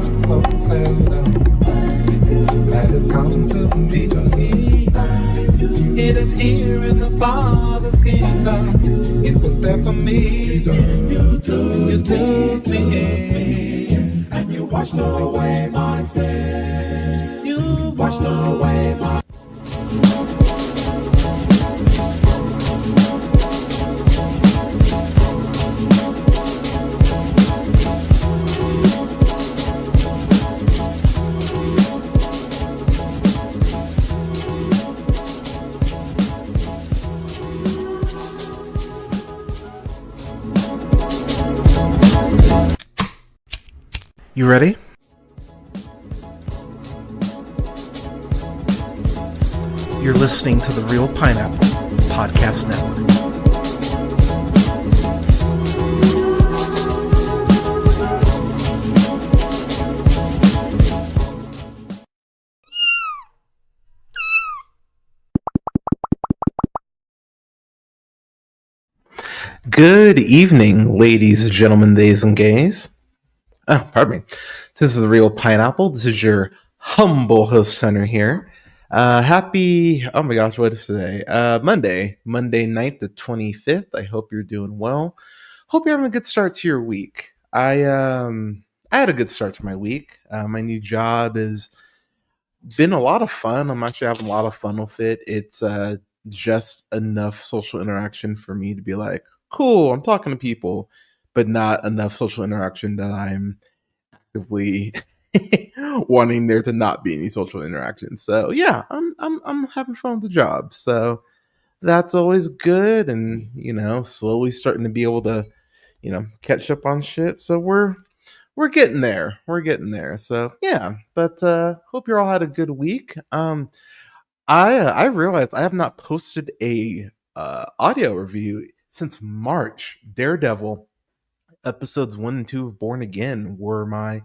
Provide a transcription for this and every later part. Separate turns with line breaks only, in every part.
come so seldom that it's come to me. It is here in the Father's kingdom. It was there for me. You took me in, and you washed away my sins. You washed away my. You ready? You're listening to the Real Pineapple Podcast Network. Good evening, ladies, gentlemen, days, and gays. Oh, pardon me. This is the Real Pineapple. This is your humble host, Hunter, here. Happy, oh my gosh, what is today? Monday night, the 25th. I hope you're doing well. Hope you're having a good start to your week. I had a good start to my week. My new job has been a lot of fun. I'm actually having a lot of fun with it. It's just enough social interaction for me to be like, cool, I'm talking to people, but not enough social interaction that I'm actively wanting there to not be any social interaction. So yeah, I'm having fun with the job. So that's always good, and slowly starting to be able to, catch up on shit. So we're getting there. We're getting there. So yeah, but hope you all had a good week. I realized I have not posted a audio review since March. Daredevil episodes 1 and 2 of Born Again were my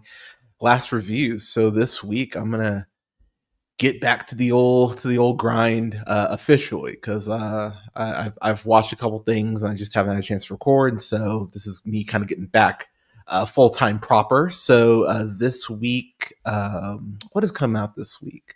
last reviews. So this week I'm gonna get back to the old grind officially, because I've watched a couple things and I just haven't had a chance to record. So this is me kind of getting back full time proper. So this week, what has come out this week?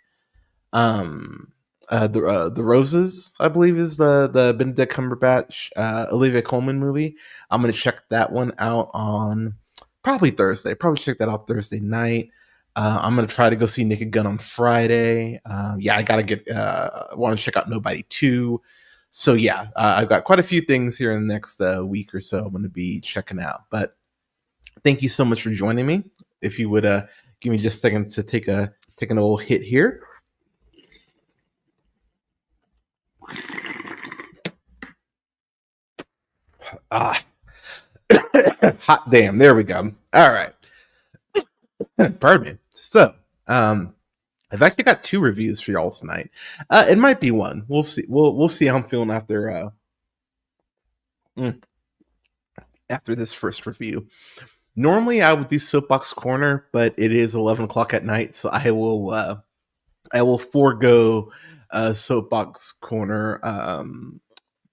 The Roses, I believe, is the Benedict Cumberbatch Olivia Colman movie. I'm gonna check that one out on probably Thursday. Probably check that out Thursday night. I'm gonna try to go see Naked Gun on Friday. I gotta want to check out Nobody 2. So yeah, I've got quite a few things here in the next week or so I'm gonna be checking out. But thank you so much for joining me. If you would give me just a second to take an old hit here. Hot damn, there we go. All right. Pardon me. So I've actually got 2 reviews for y'all tonight. It might be one. We'll see. We'll see how I'm feeling after this first review. Normally I would do Soapbox Corner, but it is 11 o'clock at night, so I will forego Soapbox Corner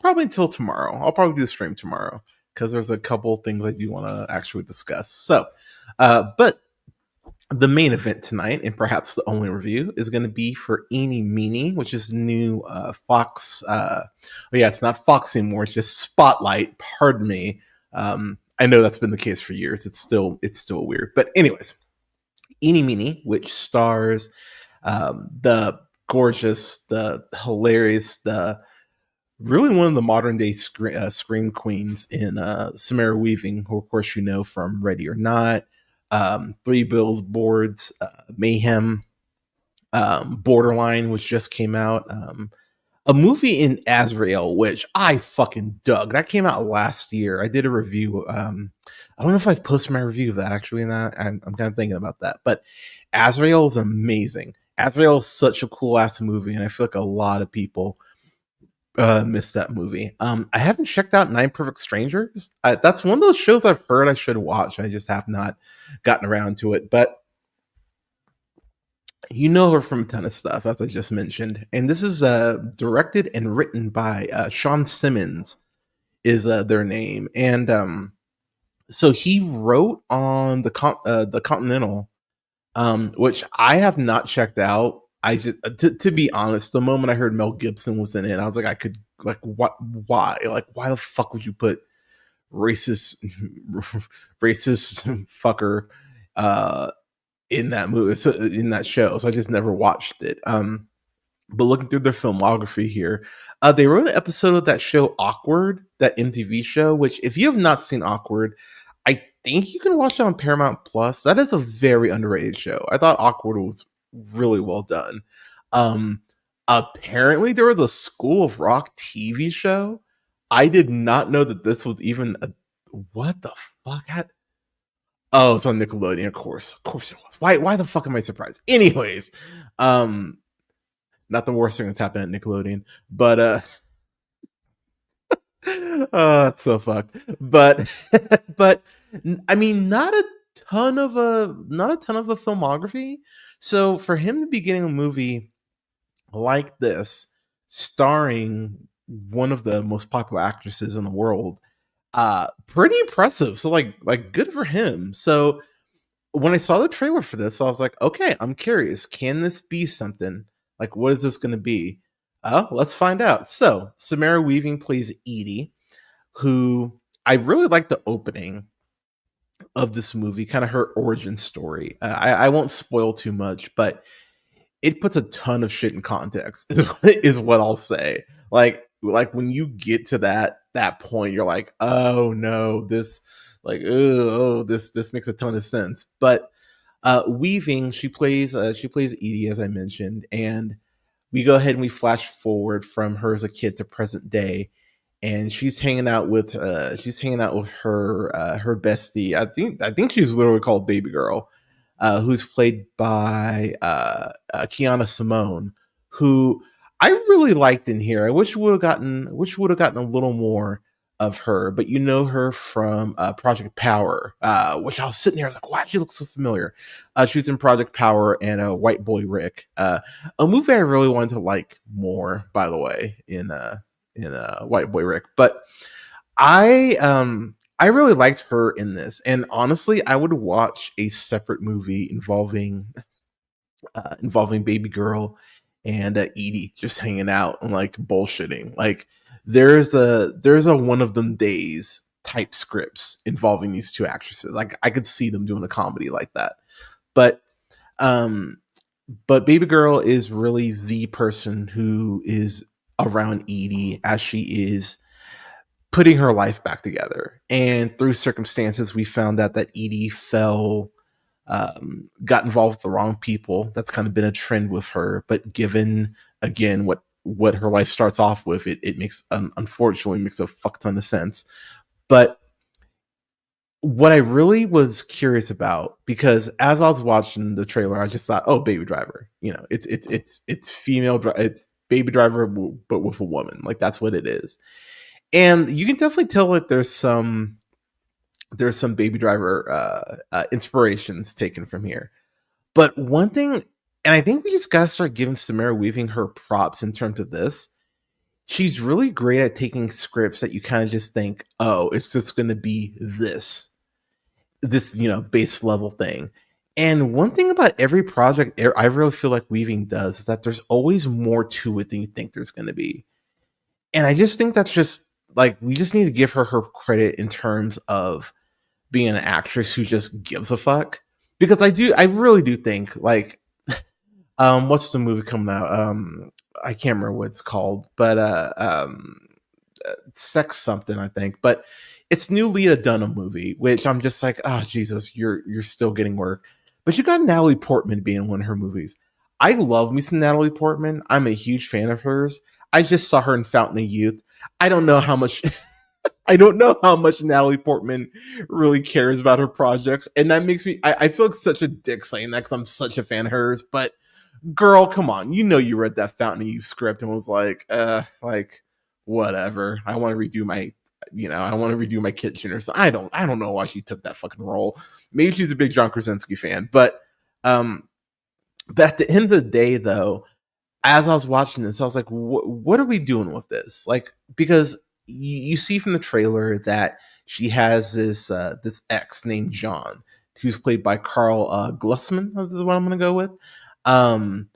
probably until tomorrow. I'll probably do a stream tomorrow because there's a couple things I do want to actually discuss. So, but the main event tonight, and perhaps the only review, is going to be for Eenie Meanie, which is new Fox. It's not Fox anymore. It's just Spotlight. Pardon me. I know that's been the case for years. It's still weird. But anyways, Eenie Meanie, which stars the gorgeous, the hilarious, the really one of the modern day scream queens in Samara Weaving, who of course you know from Ready or Not, 3 Billboards, Mayhem, Borderline, which just came out, a movie in Azrael, which I fucking dug. That came out last year. I did a review. I don't know if I've posted my review of that actually. Not. I'm kind of thinking about that. But Azrael is amazing. Azrael is such a cool ass movie, and I feel like a lot of people missed that movie. I haven't checked out 9 Perfect Strangers. That's one of those shows I've heard I should watch. I just have not gotten around to it. But you know her from a ton of stuff, as I just mentioned. And this is directed and written by Sean Simmons is their name. And so he wrote on the Continental which I have not checked out. I just to be honest, the moment I heard Mel Gibson was in it, I was like, I could like what why like why the fuck would you put racist racist fucker uh in that movie, so in that show? So I just never watched it. But looking through their filmography here, they wrote an episode of that show Awkward, that MTV show. Which, if you have not seen Awkward, I think you can watch it on Paramount Plus. That is a very underrated show. I thought Awkward was really well done. Um, Apparently, there was a School of Rock TV show. I did not know that this was even a. What the fuck? Oh, it's on Nickelodeon, of course it was. Why the fuck am I surprised? Anyways, um, not the worst thing that's happened at Nickelodeon, but oh, it's so fucked. But but I mean, not a ton of a filmography. So for him to be getting a movie like this, starring one of the most popular actresses in the world, pretty impressive. So like good for him. So when I saw the trailer for this, I was like, okay, I'm curious. Can this be something? Like, what is this going to be? Let's find out. So, Samara Weaving plays Edie, who I really like the opening of this movie, kind of her origin story. I won't spoil too much, but it puts a ton of shit in context, is what I'll say. Like when you get to that point, you're like, oh no, this like this makes a ton of sense. But Weaving, she plays Edie, as I mentioned, and we go ahead and we flash forward from her as a kid to present day, and she's hanging out with her bestie. I think she's literally called Baby Girl, who's played by Kiana Simone, who I really liked in here. I wish we would have gotten a little more of her, but you know her from Project Power, which I was sitting there, I was like, why she looks so familiar? She was in Project Power and White Boy Rick, a movie I really wanted to like more, by the way, in White Boy Rick. But I really liked her in this, and honestly, I would watch a separate movie involving Baby Girl and Edie just hanging out and like bullshitting. Like there's a one of them days type scripts involving these two actresses. Like I could see them doing a comedy like that. But um but Baby Girl is really the person who is around Edie as she is putting her life back together. And through circumstances, we found out that Edie got involved with the wrong people. That's kind of been a trend with her. But given again what her life starts off with, it makes unfortunately makes a fuck ton of sense. But what I really was curious about, because as I was watching the trailer, I just thought, oh, Baby Driver. It's female, it's Baby Driver, but with a woman. Like that's what it is. And you can definitely tell like there's some Baby Driver inspirations taken from here. But one thing, and I think we just gotta start giving Samara Weaving her props in terms of this. She's really great at taking scripts that you kind of just think, oh, it's just going to be this base level thing. And one thing about every project I really feel like Weaving does is that there's always more to it than you think there's going to be. And I just think that's just like we just need to give her credit in terms of being an actress who just gives a fuck. Because I really do think like what's the movie coming out? I can't remember what it's called, but Sex something, I think. But it's new Leah Dunham movie, which I'm just like, oh Jesus, you're still getting work. But you got Natalie Portman being in one of her movies. I love me some Natalie Portman. I'm a huge fan of hers. I just saw her in Fountain of Youth. I don't know how much I don't know how much Natalie Portman really cares about her projects. And that makes me I feel like such a dick saying that because I'm such a fan of hers, but girl, come on. You know you read that Fountain of Youth script and was like whatever. I want to redo my kitchen or something. I don't know why she took that fucking role. Maybe she's a big John Krasinski fan, um but at the end of the day though, as I was watching this, I was like, what are we doing with this? Like, because you see from the trailer that she has this ex named John, who's played by Carl Glussman, is the one I'm going to go with. Um,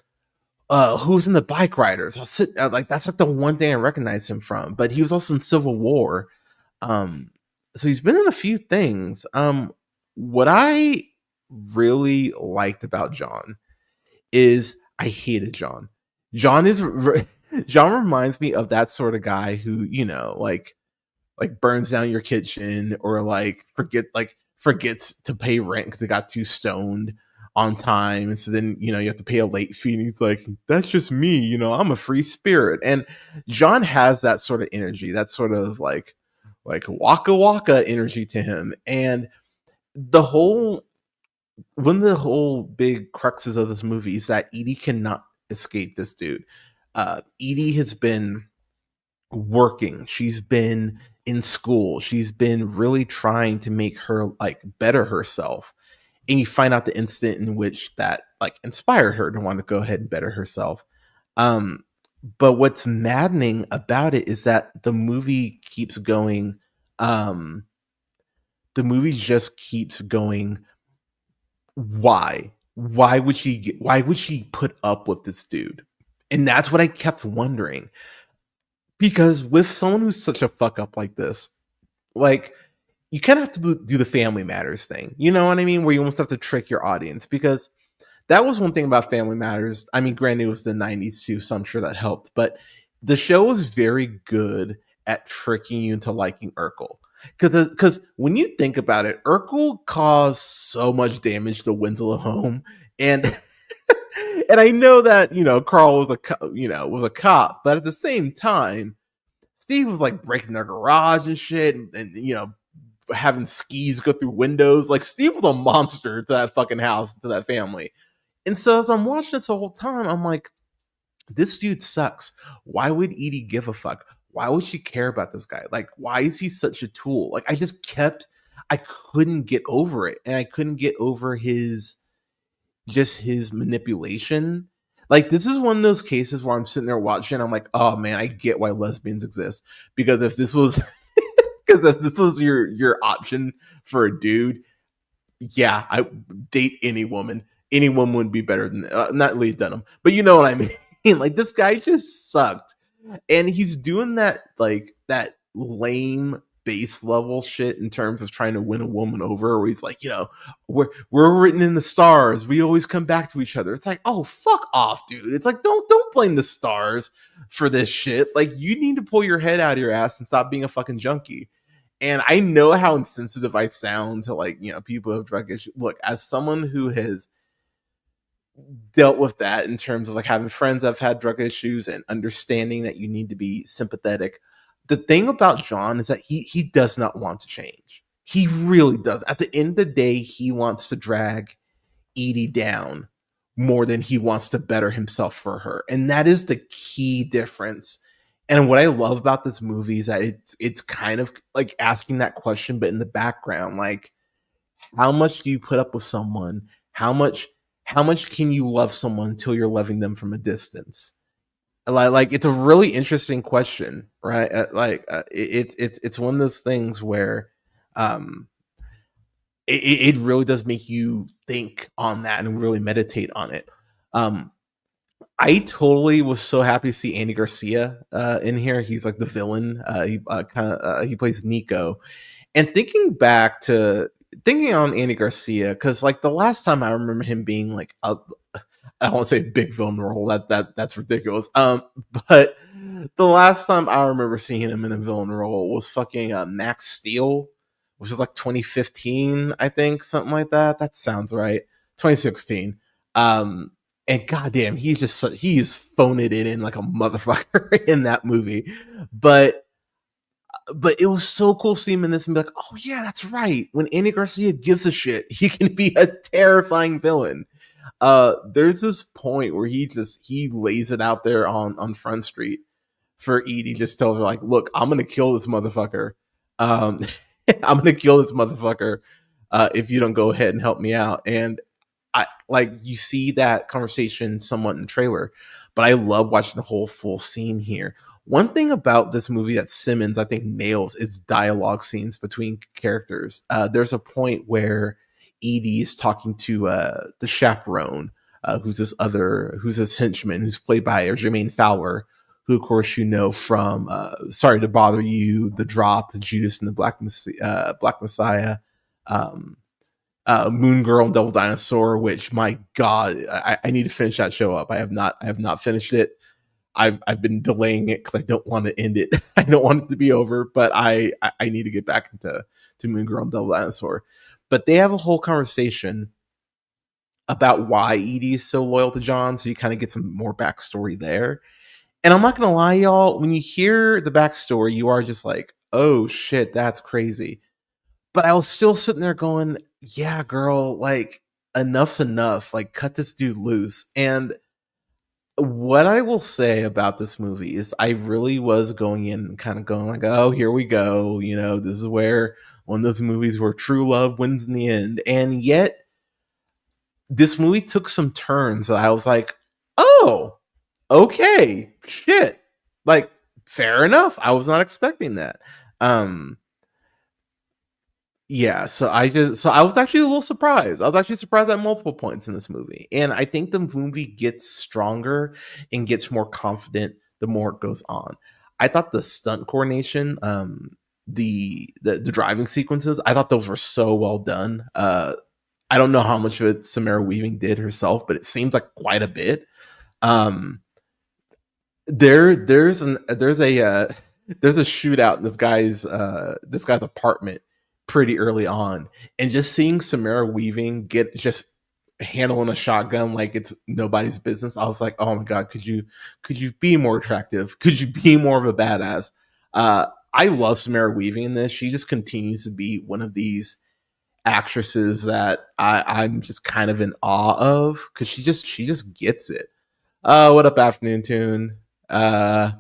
who's in the Bike Riders. Like that's like the one thing I recognize him from. But he was also in Civil War. Um, so he's been in a few things. What I really liked about John is I hated John. John is John reminds me of that sort of guy who, like burns down your kitchen, or forgets to pay rent because it got too stoned on time, and so then you have to pay a late fee, and he's like, that's just me, I'm a free spirit. And John has that sort of energy, that sort of like waka waka energy to him. And the whole one of the whole big cruxes of this movie is that Edie cannot escape this dude. Edie has been working. She's been in school. She's been really trying to make her like better herself. And you find out the instant in which that like inspired her to want to go ahead and better herself. Um, but what's maddening about it is that the movie keeps going. Um, the movie just keeps going. Why? Why would she put up with this dude? And that's what I kept wondering. Because with someone who's such a fuck up like this, like you kind of have to do the Family Matters thing. You know what I mean? Where you almost have to trick your audience, because that was one thing about Family Matters. I mean, granted, it was the 90s too, so I'm sure that helped. But the show was very good at tricking you into liking Urkel. Because when you think about it, Urkel caused so much damage to Winslow home. And and I know that, Carl was a cop, but at the same time, Steve was like breaking their garage and shit, and having skis go through windows. Like Steve was a monster to that fucking house, to that family. And so as I'm watching this the whole time, I'm like, this dude sucks. Why would Edie give a fuck? Why would she care about this guy? Like, why is he such a tool? Like, I couldn't get over it. And I couldn't get over his manipulation. Like, this is one of those cases where I'm sitting there watching, I'm like, oh man, I get why lesbians exist. Because if this was your option for a dude, yeah, I date any woman. Any woman would be better than not Lee Dunham, but you know what I mean. Like this guy just sucked, and he's doing that lame base level shit in terms of trying to win a woman over. Where he's like, we're written in the stars. We always come back to each other. It's like, oh fuck off, dude. It's like don't blame the stars for this shit. Like you need to pull your head out of your ass and stop being a fucking junkie. And I know how insensitive I sound to people who have drug issues. Look, as someone who has dealt with that in terms of like having friends that have had drug issues and understanding that you need to be sympathetic. The thing about John is that he does not want to change. He really does. At the end of the day, he wants to drag Edie down more than he wants to better himself for her. And that is the key difference. And what I love about this movie is that it's kind of like asking that question, but in the background, like, how much do you put up with someone? How much can you love someone until you're loving them from a distance? Like it's a really interesting question, right? It's one of those things where um it really does make you think on that and really meditate on it. Um I totally was so happy to see Andy Garcia in here. He's like the villain. He plays Nico. And thinking on Andy Garcia, because like the last time I remember him being like I don't want to say big villain role. That's ridiculous. But the last time I remember seeing him in a villain role was fucking Max Steel, which was like 2015, I think, something like that. That sounds right. 2016. And goddamn, he is phoning it in like a motherfucker in that movie. But it was so cool seeing him in this and be like, oh yeah, that's right. When Andy Garcia gives a shit, he can be a terrifying villain. There's this point where he lays it out there on Front Street for Edie. Just tells her like, look, I'm gonna kill this motherfucker. Um, I'm gonna kill this motherfucker if you don't go ahead and help me out. And I like you see that conversation somewhat in the trailer, but I love watching the whole full scene here. One thing about this movie that Simmons, I think, nails is dialogue scenes between characters. There's a point where Edie is talking to the chaperone, who's this henchman who's played by Jermaine Fowler, who of course you know from Sorry to Bother You, The Drop, Judas and the Black Messiah, um, Moon Girl and Devil Dinosaur. Which, my God, I need to finish that show up. I have not finished it. I've been delaying it because I don't want to end it. I don't want it to be over, but I need to get back into Moon Girl and Devil Dinosaur. But they have a whole conversation about why Edie is so loyal to John, so you kind of get some more backstory there. And I'm not gonna lie, y'all, when you hear the backstory, you are just like, oh shit, that's crazy. But I was still sitting there going, yeah, girl, like enough's enough. Like, cut this dude loose. And what I will say about this movie is I really was going in kind of going like, oh, here we go. You know, this is where one of those movies where true love wins in the end. And yet this movie took some turns that I was like, oh, okay, shit. Like, fair enough. I was not expecting that. Um, Yeah, so I was actually a little surprised. I was actually surprised at multiple points in this movie. And I think the movie gets stronger and gets more confident the more it goes on. I thought the stunt coordination, the driving sequences, I thought those were so well done. I don't know how much of it Samara Weaving did herself, but it seems like quite a bit. Um, there's a shootout in this guy's apartment pretty early on, and just seeing Samara Weaving get just handling a shotgun like it's nobody's business. I was like, oh my god, could you be more attractive? Could you be more of a badass? I love Samara Weaving in this. She just continues to be one of these actresses that I'm just kind of in awe of because she just gets it. What up, Afternoon Tune? Yeah,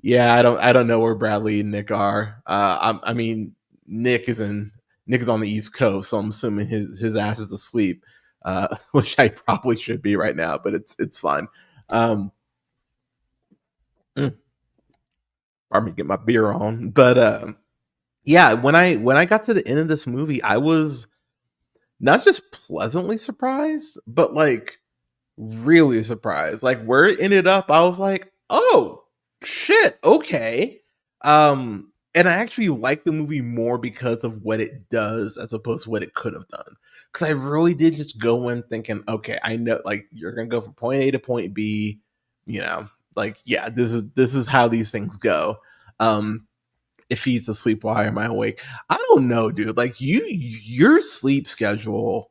I don't know where Bradley and Nick are. I mean, Nick is on the East Coast, so I'm assuming his ass is asleep, which I probably should be right now, but it's fine. Um, mm, Pardon me, get my beer on. But yeah, when I got to the end of this movie, I was not just pleasantly surprised, but like really surprised. Like where it ended up, I was like, oh shit, okay. And I actually like the movie more because of what it does as opposed to what it could have done. Because I really did just go in thinking, okay, I know like you're gonna go from point A to point B, you know, like yeah, this is how these things go. Um, if he's asleep, why am I awake? I don't know, dude. Like your sleep schedule,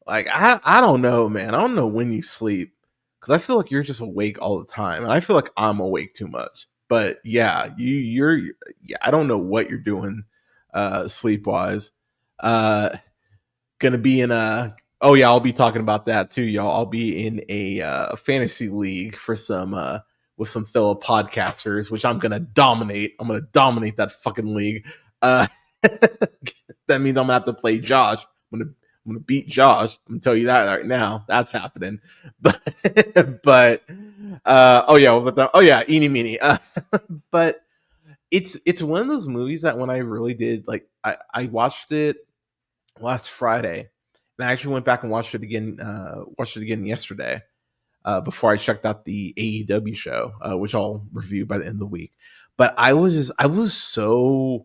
like I don't know, man. I don't know when you sleep because I feel like you're just awake all the time, and I feel like I'm awake too much. But yeah, yeah. I don't know what you're doing, sleep wise. Uh, Gonna be in a oh yeah, I'll be talking about that too, y'all. I'll be in a fantasy league for some with some fellow podcasters, which I'm gonna dominate. I'm gonna dominate that fucking league. Uh, that means I'm gonna have to play Josh. I'm gonna beat Josh. I'm gonna tell you that right now. That's happening. But oh yeah, oh yeah, Eenie Meanie. But it's one of those movies that when I really did like I watched it last Friday, and I actually went back and watched it again yesterday before I checked out the AEW show, which I'll review by the end of the week. But I was really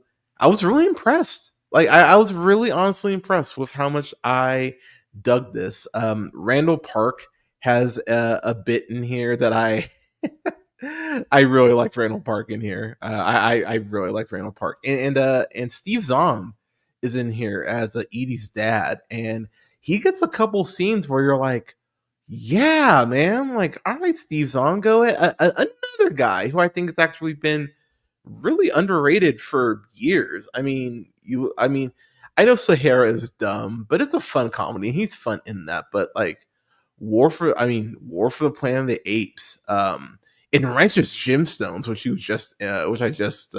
impressed. Like I was really honestly impressed with how much I dug this. Randall Park has a bit in here that I really liked Randall Park in here. I really liked Randall Park, and Steve Zahn is in here as Edie's dad, and he gets a couple scenes where you're like, yeah, man, like all right, Steve Zahn, go ahead. Another guy who I think has actually been really underrated for years. I mean, I know Sahara is dumb, but it's a fun comedy. He's fun in that, but like War for the Planet of the Apes, in Righteous Gemstones, which I just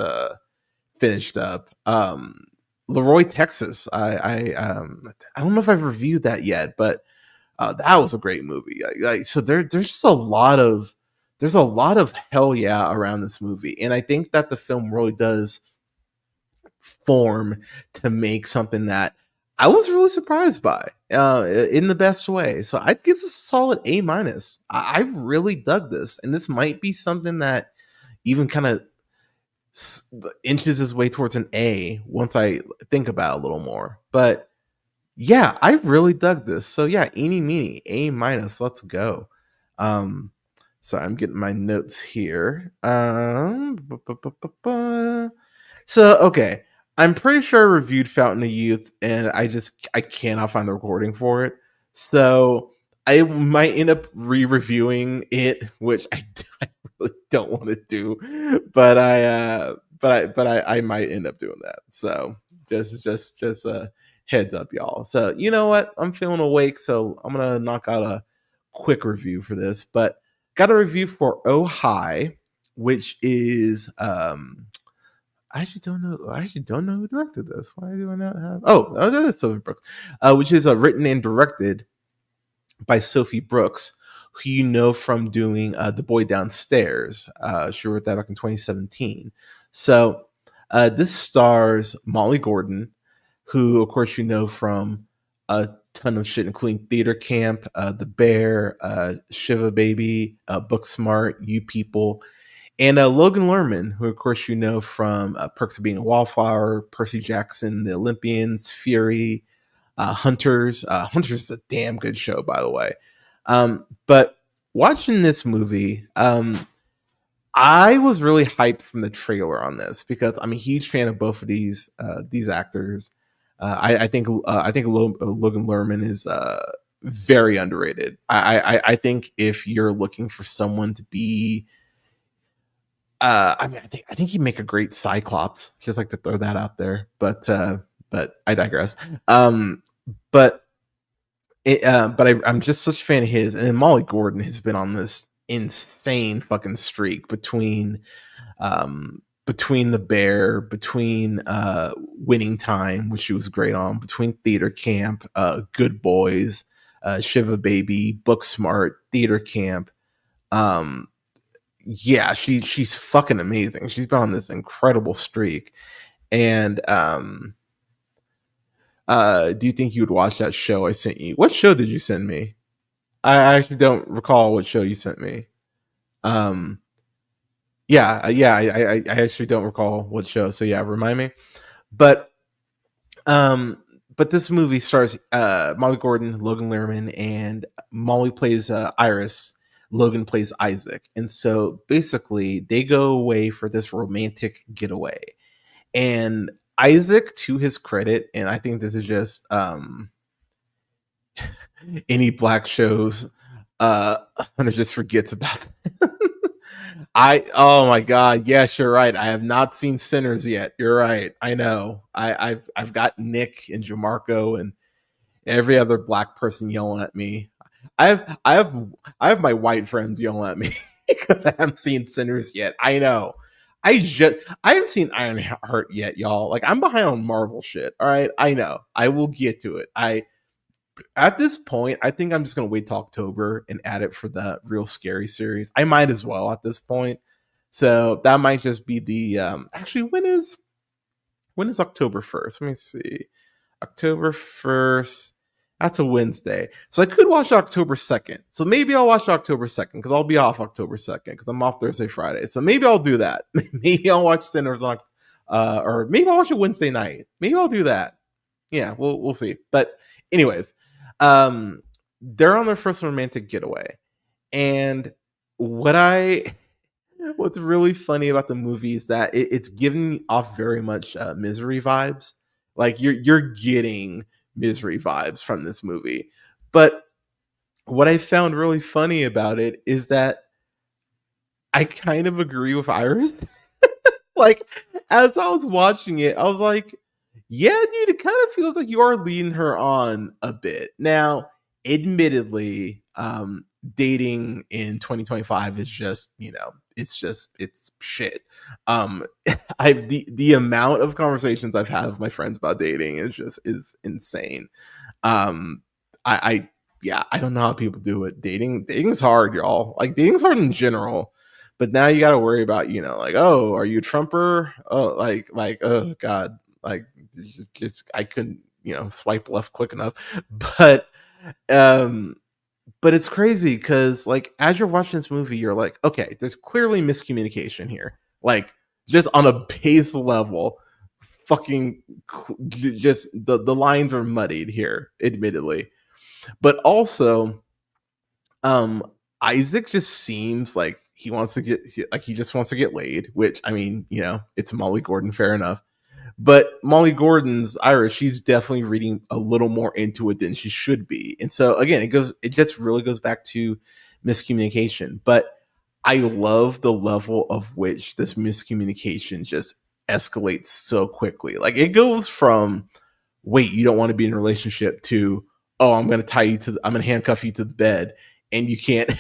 finished up. Leroy, Texas. I don't know if I've reviewed that yet, but that was a great movie. So there's just there's a lot of hell yeah around this movie, and I think that the film really does form to make something that I was really surprised by in the best way. So I'd give this a solid A minus. I really dug this, and this might be something that even kind of inches his way towards an A once I think about it a little more. But yeah, I really dug this. So yeah, Eenie Meanie, A minus. Let's go. Um, so I'm getting my notes here. So okay, I'm pretty sure I reviewed Fountain of Youth, and I cannot find the recording for it. So I might end up re-reviewing it, which I really don't want to do, but I might end up doing that. So just heads up, y'all. So you know what? I'm feeling awake, so I'm gonna knock out a quick review for this. But got a review for Oh Hi, which is I actually don't know. I actually don't know who directed this. Why do I not have? Oh, that is Sophie Brooks, which is written and directed by Sophie Brooks, who you know from doing The Boy Downstairs. She wrote that back in 2017. So this stars Molly Gordon, who, of course, you know from a ton of shit, including Theater Camp, The Bear, Shiva Baby, Booksmart, You People, and Logan Lerman, who, of course, you know from Perks of Being a Wallflower, Percy Jackson, The Olympians, Fury, Hunters. Hunters is a damn good show, by the way. But watching this movie, I was really hyped from the trailer on this because I'm a huge fan of both of these actors. I think Logan Lerman is very underrated. I think if you're looking for someone to be, I mean, I think he'd make a great Cyclops. Just like to throw that out there, but I digress. But I'm just such a fan of his, and Molly Gordon has been on this insane fucking streak between The Bear, between Winning Time, which she was great on, between Theater Camp, Good Boys, Shiva Baby, Booksmart, Theater Camp. Um, yeah, she's fucking amazing. She's been on this incredible streak, and do you think you would watch that show I sent you? What show did you send me? I actually don't recall what show you sent me. Um, I actually don't recall what show. So yeah, remind me. But um, but this movie stars Molly Gordon, Logan Lerman, and Molly plays Iris. Logan plays Isaac, and so basically they go away for this romantic getaway. And Isaac, to his credit, and I think this is just any black shows, Hunter just forgets about them. Oh my god, yes, you're right. I have not seen Sinners yet. You're right. I know. I've got Nick and Jamarco and every other black person yelling at me. I have my white friends yelling at me because I haven't seen Sinners yet. I know. I haven't seen Iron Heart yet, y'all. Like I'm behind on Marvel shit. All right, I know. I will get to it. At this point, I think I'm just gonna wait till October and add it for the Real Scary series. I might as well at this point. So that might just be the actually when is October 1st? Let me see. October 1st. That's a Wednesday. So I could watch October 2nd. So maybe I'll watch October 2nd because I'll be off October 2nd because I'm off Thursday, Friday. So maybe I'll do that. Maybe I'll watch Sinners on or maybe I'll watch it Wednesday night. Maybe I'll do that. Yeah, we'll see. But anyways, they're on their first romantic getaway. And what's really funny about the movie is that it's giving off very much Misery vibes. Like you're getting Misery vibes from this movie. But what I found really funny about it is that I kind of agree with Iris. Like as I was watching it, I was like, yeah, dude, it kind of feels like you are leading her on a bit. Now, admittedly, dating in 2025 is just, it's shit. I've the amount of conversations I've had with my friends about dating is insane. Um, I yeah, I don't know how people do it. Dating's hard, y'all. Like dating's hard in general. But now you got to worry about, like, oh, are you a Trumper? Oh, like, oh God, like, I couldn't. swipe left quick enough. But um but it's crazy because like as you're watching this movie, you're like, okay, there's clearly miscommunication here. Like just on a base level, fucking just the lines are muddied here, admittedly. But also, um, Isaac just seems like he just wants to get laid, which I mean, it's Molly Gordon, fair enough. But Molly Gordon's Iris, she's definitely reading a little more into it than she should be. And so again, it just really goes back to miscommunication. But I love the level of which this miscommunication just escalates so quickly. Like it goes from wait, you don't want to be in a relationship to oh, I'm going to handcuff you to the bed and you can't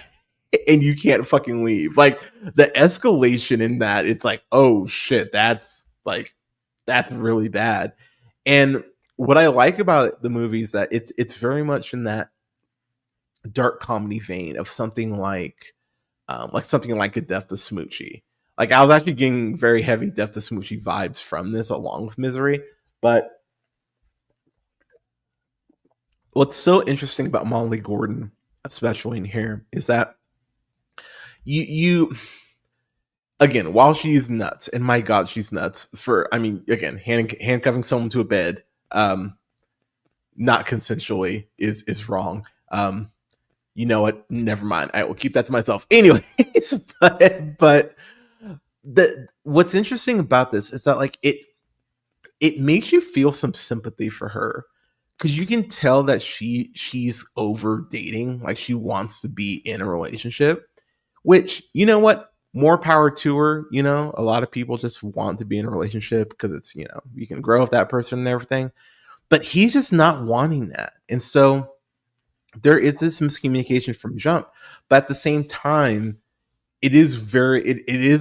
and you can't fucking leave. Like the escalation in that, it's like, oh shit, that's really bad. And what I like about the movie is that it's very much in that dark comedy vein of something like a Death to Smoochie. Like I was actually getting very heavy Death to Smoochie vibes from this, along with Misery. But what's so interesting about Molly Gordon, especially in here, is that you again, while she's nuts, and my God, she's nuts for, I mean, again, handcuffing someone to a bed, not consensually is wrong. You know what? Never mind. I will keep that to myself. Anyways, but what's interesting about this is that like it makes you feel some sympathy for her because you can tell that she's over dating, like she wants to be in a relationship, which you know what, more power to her. A lot of people just want to be in a relationship because it's you can grow with that person and everything, but he's just not wanting that. And so there is this miscommunication from jump, but at the same time it is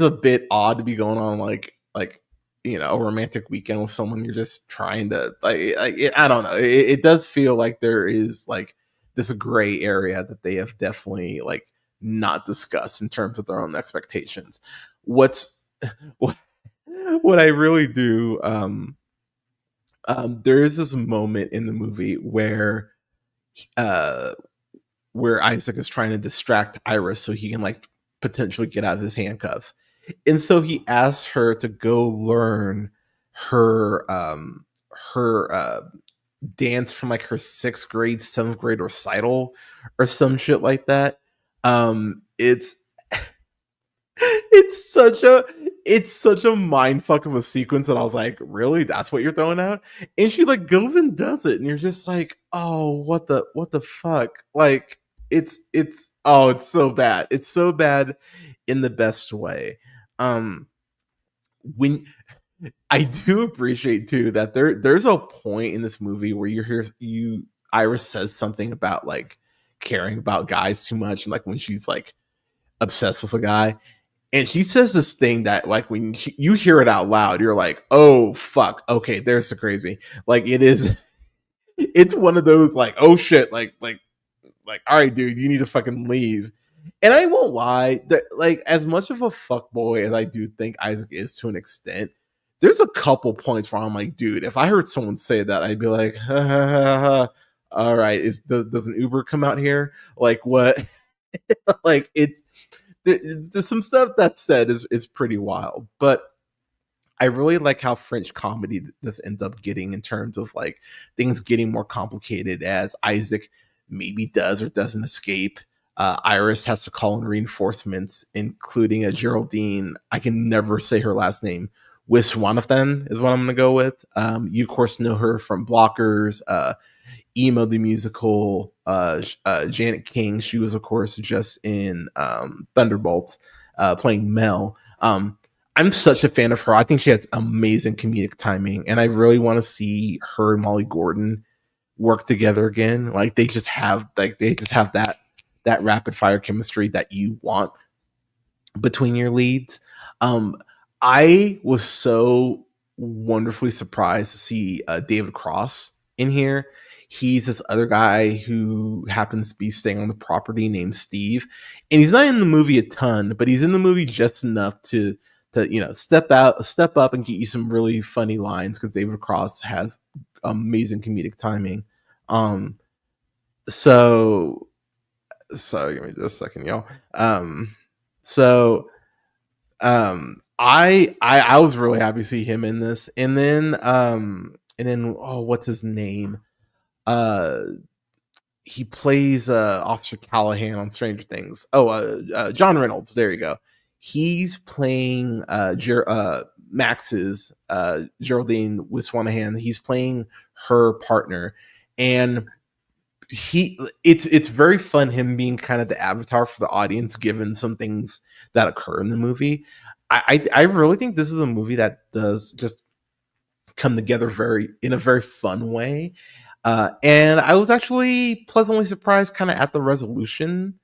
a bit odd to be going on like a romantic weekend with someone you're just trying to I don't know, it does feel like there is like this gray area that they have definitely like not discussed in terms of their own expectations. What's what, what I really do there is this moment in the movie uh where Isaac is trying to distract Iris so he can like potentially get out of his handcuffs. And so he asks her to go learn her dance from like her 6th grade, 7th grade recital or some shit like that. It's it's such a it's such a mind fuck of a sequence that I was like, really? That's what you're throwing out? And she like goes and does it, and you're just like, oh, what the fuck? Like it's so bad. It's so bad in the best way. Um when I do appreciate too that there's a point in this movie where you Iris says something about like caring about guys too much, and like when she's like obsessed with a guy, and she says this thing that like when you hear it out loud, you're like, oh fuck, okay, there's the crazy. Like it is, it's one of those like, oh shit, like all right, dude, you need to fucking leave. And I won't lie, that like as much of a fuck boy as I do think Isaac is to an extent, there's a couple points where I'm like, dude, if I heard someone say that, I'd be like, ha, ha, ha, ha. All right, does an Uber come out here? Like what? Like there's some stuff that said is pretty wild, but I really like how French comedy does end up getting in terms of like things getting more complicated as Isaac maybe does or doesn't escape. Iris has to call in reinforcements, including a Geraldine. I can never say her last name. Wiswanathan is what I'm going to go with. You, of course, know her from Blockers, Emo the Musical, Janet King. She was, of course, just in Thunderbolt, playing Mel. I'm such a fan of her. I think she has amazing comedic timing, and I really want to see her and Molly Gordon work together again. Like they just have that rapid fire chemistry that you want between your leads. I was so wonderfully surprised to see David Cross in here. He's this other guy who happens to be staying on the property named Steve, and he's not in the movie a ton, but he's in the movie just enough to step up and get you some really funny lines because David Cross has amazing comedic timing. Um, so give me just a second, y'all. So I was really happy to see him in this, and then oh, what's his name? Uh, he plays Officer Callahan on Stranger Things. Oh, John Reynolds. There you go. He's playing Max's Geraldine Wiswanahan. He's playing her partner, and it's very fun him being kind of the avatar for the audience, given some things that occur in the movie. I really think this is a movie that does just come together very in a very fun way. And I was actually pleasantly surprised kind of at the resolution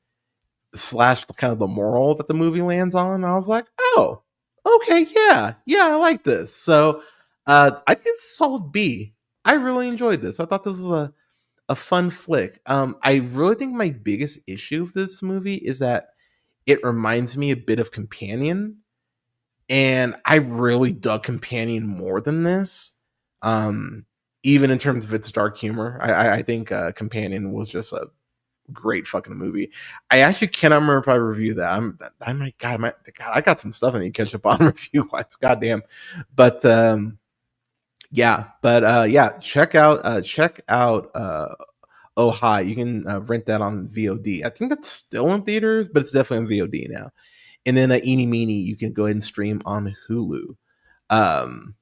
slash kind of the moral that the movie lands on. I was like, oh, okay, yeah, I like this. So I think it's a solid B. I really enjoyed this. I thought this was a fun flick. I really think my biggest issue with this movie is that it reminds me a bit of Companion, and I really dug Companion more than this. Um, Even in terms of its dark humor, I think Companion was just a great fucking movie. I actually cannot remember if I reviewed that. I might, God, I got some stuff I need to catch up on review wise. Goddamn, but yeah, check out Oh Hi. You can rent that on VOD. I think that's still in theaters, but it's definitely on VOD now. And then Eenie Meanie, you can go ahead and stream on Hulu. Um,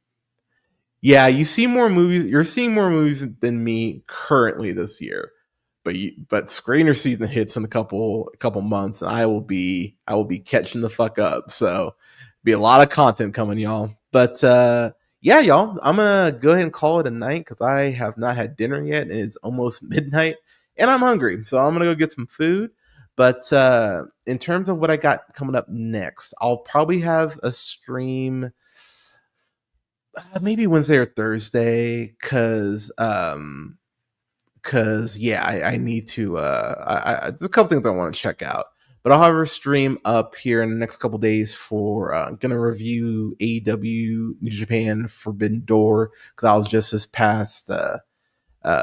yeah, you see more movies. You're seeing more movies than me currently this year, but Screener season hits in a couple months, and I will be catching the fuck up. So be a lot of content coming, y'all. But yeah, y'all, I'm gonna go ahead and call it a night because I have not had dinner yet, and it's almost midnight, and I'm hungry. So I'm gonna go get some food. But in terms of what I got coming up next, I'll probably have a stream maybe Wednesday or Thursday because yeah, I need to there's a couple things I want to check out, but I'll have a stream up here in the next couple days for gonna review AEW New Japan Forbidden Door because I was just this past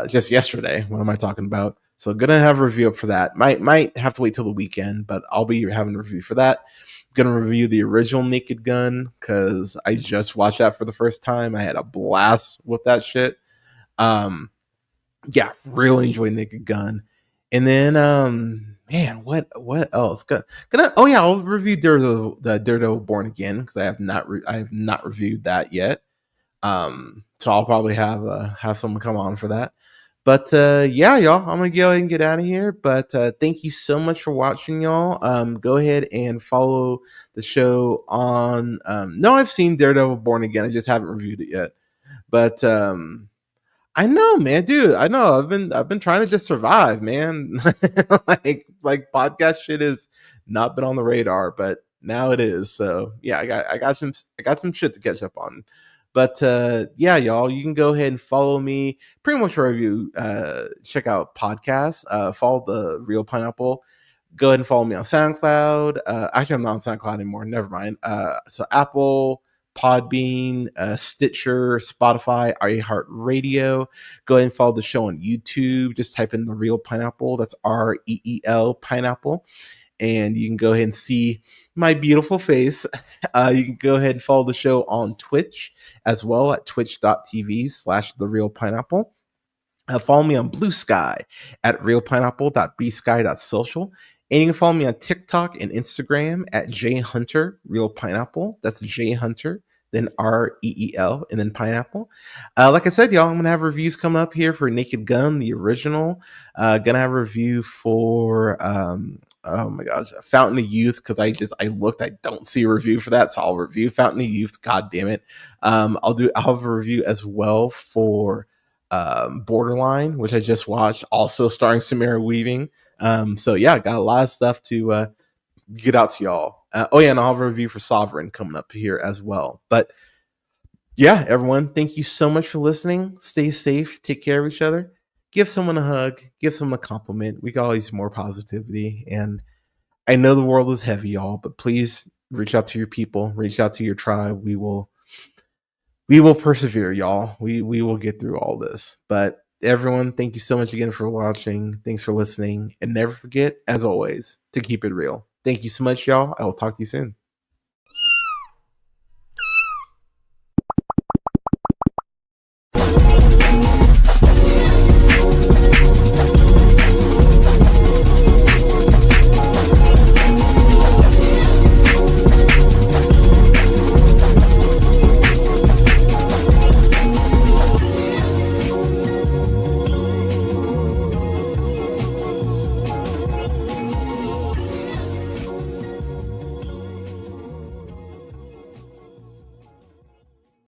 just yesterday. What am I talking about? So gonna have a review up for that. Might have to wait till the weekend, but I'll be having a review for that. Gonna review the original Naked Gun because I just watched that for the first time. I had a blast with that shit. Um, yeah, really enjoyed Naked Gun. And then man, what else? Gonna oh yeah, I'll review Daredevil Born Again because I have not reviewed that yet. So I'll probably have someone come on for that. But yeah, y'all, I'm gonna go ahead and get out of here. But thank you so much for watching, y'all. Go ahead and follow the show on. No, I've seen Daredevil Born Again. I just haven't reviewed it yet. But I know, man, dude. I know. I've been trying to just survive, man. like podcast shit has not been on the radar, but now it is. So yeah, I got some shit to catch up on. But yeah, y'all, you can go ahead and follow me pretty much wherever you check out podcasts. Follow the Real Pineapple. Go ahead and follow me on SoundCloud. Actually, I'm not on SoundCloud anymore. Never mind. So Apple, Podbean, Stitcher, Spotify, iHeartRadio. Go ahead and follow the show on YouTube. Just type in The Real Pineapple. That's REEL Pineapple. And you can go ahead and see my beautiful face. You can go ahead and follow the show on Twitch as well at twitch.tv/The Real Pineapple. Follow me on Blue Sky at realpineapple.bsky.social. And you can follow me on TikTok and Instagram at jhunterrealpineapple. That's jhunter, then REEL, and then pineapple. Like I said, y'all, I'm going to have reviews come up here for Naked Gun, the original. Going to have a review for, oh my gosh, Fountain of Youth, because I looked, I don't see a review for that, so I'll review Fountain of Youth. God damn it. I'll have a review as well for Borderline, which I just watched, also starring Samara Weaving. So yeah, I got a lot of stuff to get out to y'all. Oh yeah, and I'll have a review for Sovereign coming up here as well. But yeah, everyone, thank you so much for listening. Stay safe, take care of each other, give someone a hug, give someone a compliment. We can always use more positivity. And I know the world is heavy, y'all, but please reach out to your people, reach out to your tribe. We will persevere, y'all. We will get through all this. But everyone, thank you so much again for watching. Thanks for listening. And never forget, as always, to keep it real. Thank you so much, y'all. I will talk to you soon.